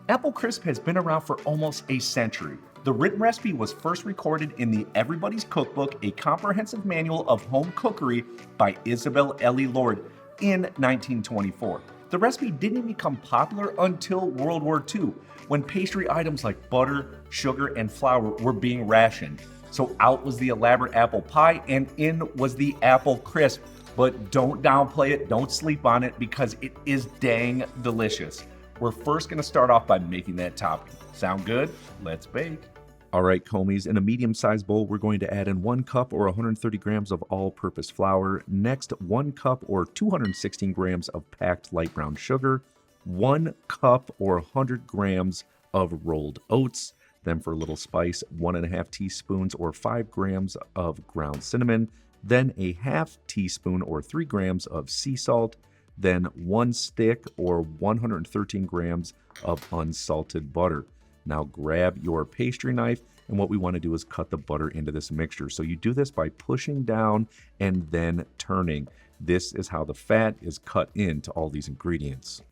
Apple crisp has been around for almost a century. The written recipe was first recorded in the Everybody's Cookbook, a comprehensive manual of home cookery by Isabel Ely Lord in 1924. The recipe didn't become popular until World War II, when pastry items like butter, sugar, and flour were being rationed. So out was the elaborate apple pie and in was the apple crisp. But don't downplay it, don't sleep on it, because it is dang delicious. We're first gonna start off by making that topping. Sound good? Let's bake. All right, Comies, in a medium-sized bowl, we're going to add in 1 cup or 130 grams of all-purpose flour. Next, 1 cup or 216 grams of packed light brown sugar, 1 cup or 100 grams of rolled oats. Then for a little spice, 1.5 teaspoons or 5 grams of ground cinnamon, then a half teaspoon or 3 grams of sea salt, then 1 stick or 113 grams of unsalted butter. Now grab your pastry knife, and what we want to do is cut the butter into this mixture. So you do this by pushing down and then turning. This is how the fat is cut into all these ingredients.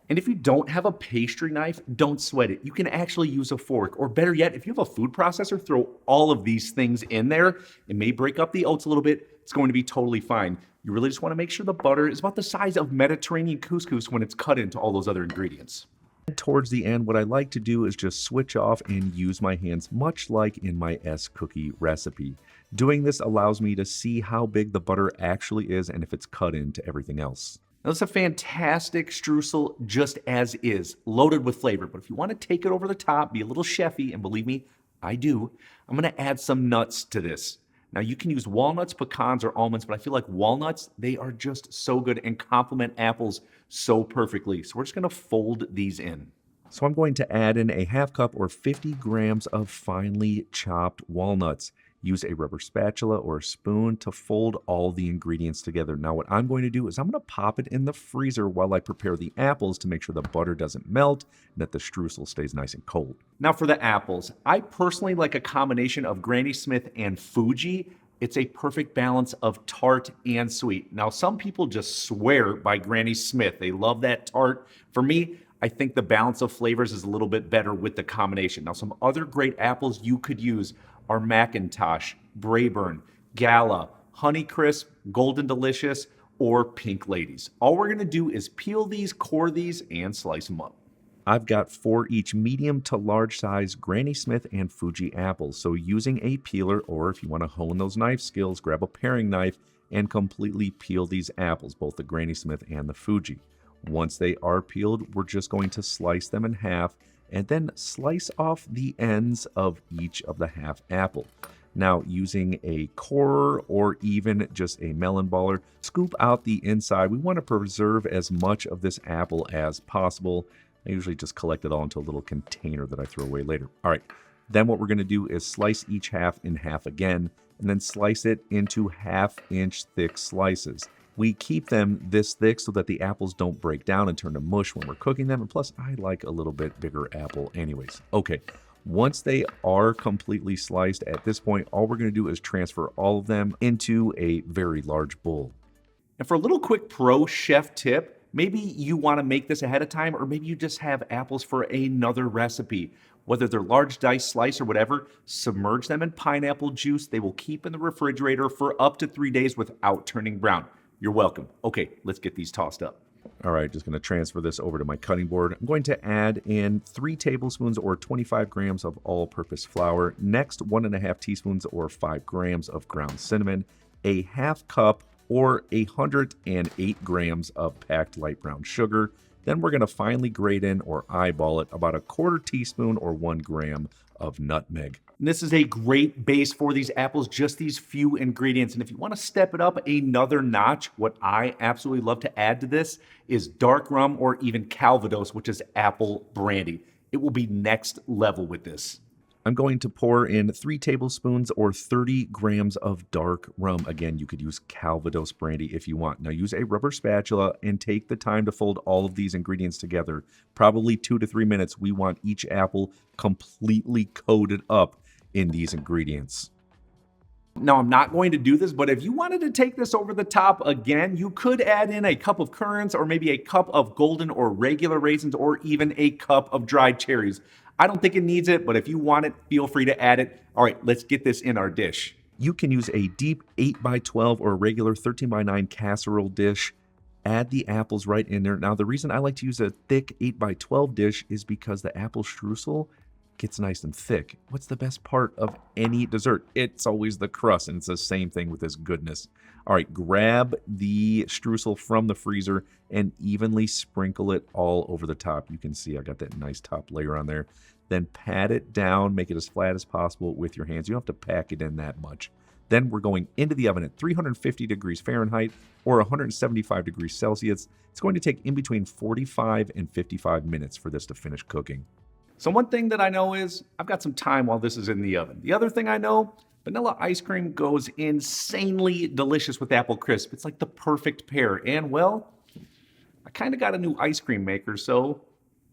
And if you don't have a pastry knife, don't sweat it. You can actually use a fork, or better yet, if you have a food processor, throw all of these things in there. It may break up the oats a little bit. It's going to be totally fine. You really just want to make sure the butter is about the size of Mediterranean couscous when it's cut into all those other ingredients. Towards the end, what I like to do is just switch off and use my hands, much like in my S-cookie recipe. Doing this allows me to see how big the butter actually is and if it's cut into everything else. Now, it's a fantastic streusel just as is, loaded with flavor. But if you want to take it over the top, be a little chefy, and believe me, I do, I'm going to add some nuts to this. Now, you can use walnuts, pecans, or almonds, but I feel like walnuts, they are just so good and complement apples so perfectly. So we're just going to fold these in. So I'm going to add in a half cup or 50 grams of finely chopped walnuts. Use a rubber spatula or a spoon to fold all the ingredients together. Now what I'm going to do is I'm going to pop it in the freezer while I prepare the apples to make sure the butter doesn't melt and that the streusel stays nice and cold. Now for the apples, I personally like a combination of Granny Smith and Fuji. It's a perfect balance of tart and sweet. Now some people just swear by Granny Smith. They love that tart. For me, I think the balance of flavors is a little bit better with the combination. Now some other great apples you could use are Macintosh, Braeburn, Gala, Honeycrisp, Golden Delicious, or Pink Ladies. All we're gonna do is peel these, core these, and slice them up. I've got 4 each medium to large size Granny Smith and Fuji apples. So using a peeler, or if you wanna hone those knife skills, grab a paring knife and completely peel these apples, both the Granny Smith and the Fuji. Once they are peeled, we're just going to slice them in half and then slice off the ends of each of the half apple. Now, using a corer or even just a melon baller, scoop out the inside. We want to preserve as much of this apple as possible. I usually just collect it all into a little container that I throw away later. All right, then what we're going to do is slice each half in half again, and then slice it into 1/2 inch thick slices. We keep them this thick so that the apples don't break down and turn to mush when we're cooking them. And plus, I like a little bit bigger apple anyways. Okay, once they are completely sliced, at this point, all we're going to do is transfer all of them into a very large bowl. And for a little quick pro chef tip, maybe you want to make this ahead of time, or maybe you just have apples for another recipe. Whether they're large dice slice or whatever, submerge them in pineapple juice. They will keep in the refrigerator for up to 3 days without turning brown. You're welcome. Okay, let's get these tossed up. All right, just going to transfer this over to my cutting board. I'm going to add in 3 tablespoons or 25 grams of all-purpose flour. Next, 1.5 teaspoons or 5 grams of ground cinnamon, a half cup or 108 grams of packed light brown sugar. Then we're going to finely grate in or eyeball it about 1/4 teaspoon or 1 gram of nutmeg. And this is a great base for these apples, just these few ingredients. And if you want to step it up another notch, what I absolutely love to add to this is dark rum or even Calvados, which is apple brandy. It will be next level with this. I'm going to pour in 3 tablespoons or 30 grams of dark rum. Again, you could use Calvados brandy if you want. Now use a rubber spatula and take the time to fold all of these ingredients together. Probably 2 to 3 minutes. We want each apple completely coated up in these ingredients. Now, I'm not going to do this, but if you wanted to take this over the top again, you could add in a cup of currants or maybe a cup of golden or regular raisins or even a cup of dried cherries. I don't think it needs it, but if you want it, feel free to add it. All right, let's get this in our dish. You can use a deep 8x12 or a regular 13x9 casserole dish. Add the apples right in there. Now, the reason I like to use a thick 8x12 dish is because the apple streusel gets nice and thick. What's the best part of any dessert? It's always the crust, and it's the same thing with this goodness. All right, grab the streusel from the freezer and evenly sprinkle it all over the top. You can see I got that nice top layer on there. Then pat it down, make it as flat as possible with your hands. You don't have to pack it in that much. Then we're going into the oven at 350 degrees Fahrenheit or 175 degrees Celsius. It's going to take in between 45 and 55 minutes for this to finish cooking. So one thing that I know is I've got some time while this is in the oven. The other thing I know, vanilla ice cream goes insanely delicious with apple crisp. It's like the perfect pair. And well, I kind of got a new ice cream maker, so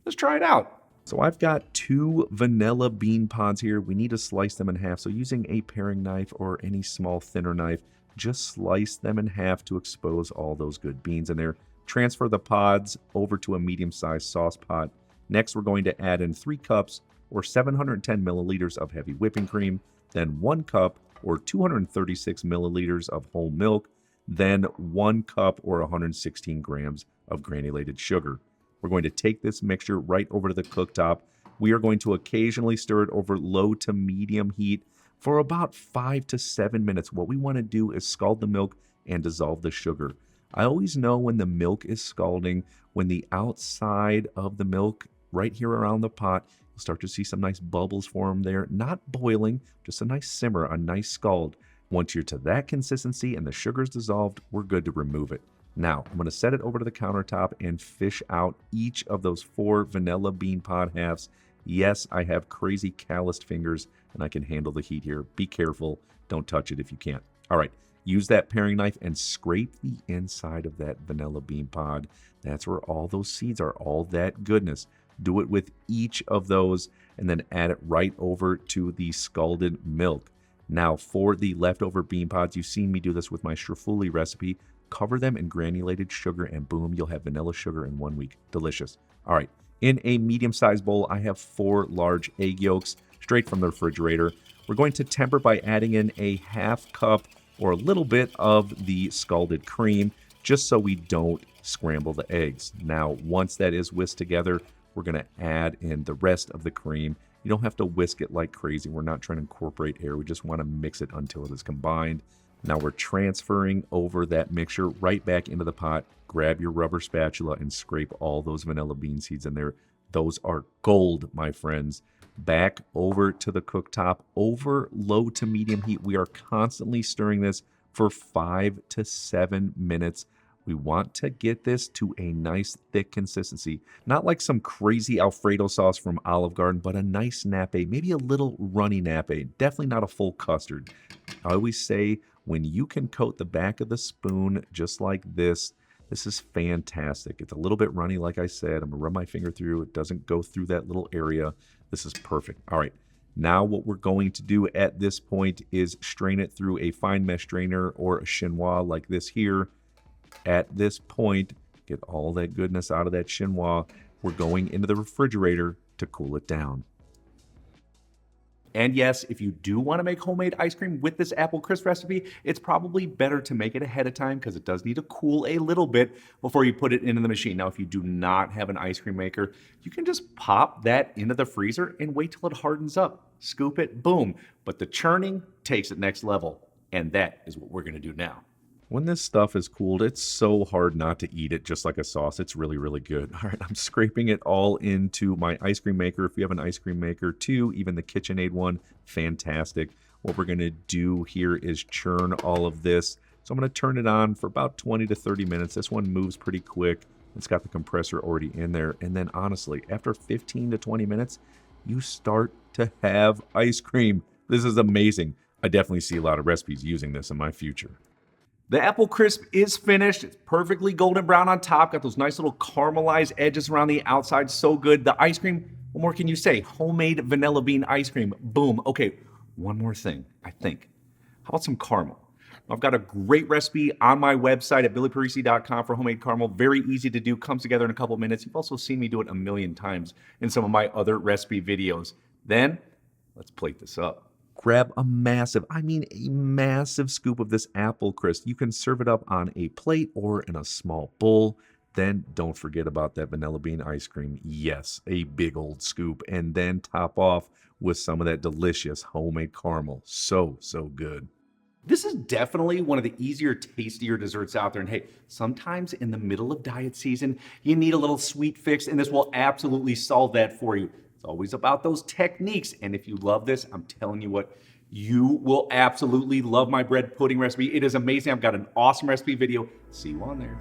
let's try it out. So I've got 2 vanilla bean pods here. We need to slice them in half. So using a paring knife or any small thinner knife, just slice them in half to expose all those good beans in there. Transfer the pods over to a medium-sized sauce pot. Next, we're going to add in 3 cups or 710 milliliters of heavy whipping cream, then 1 cup or 236 milliliters of whole milk, then 1 cup or 116 grams of granulated sugar. We're going to take this mixture right over to the cooktop. We are going to occasionally stir it over low to medium heat for about 5 to 7 minutes. What we want to do is scald the milk and dissolve the sugar. I always know when the milk is scalding, when the outside of the milk right here around the pot, you'll start to see some nice bubbles form there. Not boiling, just a nice simmer, a nice scald. Once you're to that consistency and the sugar's dissolved, we're good to remove it. Now, I'm going to set it over to the countertop and fish out each of those 4 vanilla bean pod halves. Yes, I have crazy calloused fingers and I can handle the heat here. Be careful. Don't touch it if you can't. All right. Use that paring knife and scrape the inside of that vanilla bean pod. That's where all those seeds are, all that goodness. Do it with each of those and then add it right over to the scalded milk. Now for the leftover bean pods, you've seen me do this with my streusel recipe. Cover them in granulated sugar and boom, you'll have vanilla sugar in 1 week. Delicious. All right, in a medium-sized bowl, I have 4 large egg yolks straight from the refrigerator. We're going to temper by adding in a half cup or a little bit of the scalded cream, just so we don't scramble the eggs. Now, once that is whisked together, we're going to add in the rest of the cream. You don't have to whisk it like crazy. We're not trying to incorporate air. We just want to mix it until it is combined. Now we're transferring over that mixture right back into the pot. Grab your rubber spatula and scrape all those vanilla bean seeds in there. Those are gold, my friends. Back over to the cooktop, over low to medium heat. We are constantly stirring this for 5 to 7 minutes. We want to get this to a nice thick consistency. Not like some crazy Alfredo sauce from Olive Garden, but a nice nappe, maybe a little runny nappe. Definitely not a full custard. I always say when you can coat the back of the spoon just like this is fantastic. It's a little bit runny, like I said. I'm going to run my finger through. It doesn't go through that little area. This is perfect. All right. Now what we're going to do at this point is strain it through a fine mesh strainer or a chinois like this here. At this point, get all that goodness out of that chinois. We're going into the refrigerator to cool it down. And yes, if you do want to make homemade ice cream with this apple crisp recipe, it's probably better to make it ahead of time because it does need to cool a little bit before you put it into the machine. Now, if you do not have an ice cream maker, you can just pop that into the freezer and wait till it hardens up. Scoop it, boom. But the churning takes it next level. And that is what we're going to do now. When this stuff is cooled, it's so hard not to eat it just like a sauce. It's really, really good. All right, I'm scraping it all into my ice cream maker. If you have an ice cream maker too, even the KitchenAid one, fantastic. What we're going to do here is churn all of this. So I'm going to turn it on for about 20 to 30 minutes. This one moves pretty quick. It's got the compressor already in there. And then honestly, after 15 to 20 minutes, you start to have ice cream. This is amazing. I definitely see a lot of recipes using this in my future. The apple crisp is finished. It's perfectly golden brown on top. Got those nice little caramelized edges around the outside. So good. The ice cream, what more can you say? Homemade vanilla bean ice cream. Boom. Okay, one more thing, I think. How about some caramel? I've got a great recipe on my website at billyparisi.com for homemade caramel. Very easy to do, comes together in a couple of minutes. You've also seen me do it a million times in some of my other recipe videos. Then, let's plate this up. Grab a massive, I mean a massive scoop of this apple crisp. You can serve it up on a plate or in a small bowl. Then don't forget about that vanilla bean ice cream. Yes, a big old scoop. And then top off with some of that delicious homemade caramel. So, so good. This is definitely one of the easier, tastier desserts out there. And hey, sometimes in the middle of diet season, you need a little sweet fix, and this will absolutely solve that for you. It's always about those techniques. And if you love this, I'm telling you what, you will absolutely love my bread pudding recipe. It is amazing. I've got an awesome recipe video. See you on there.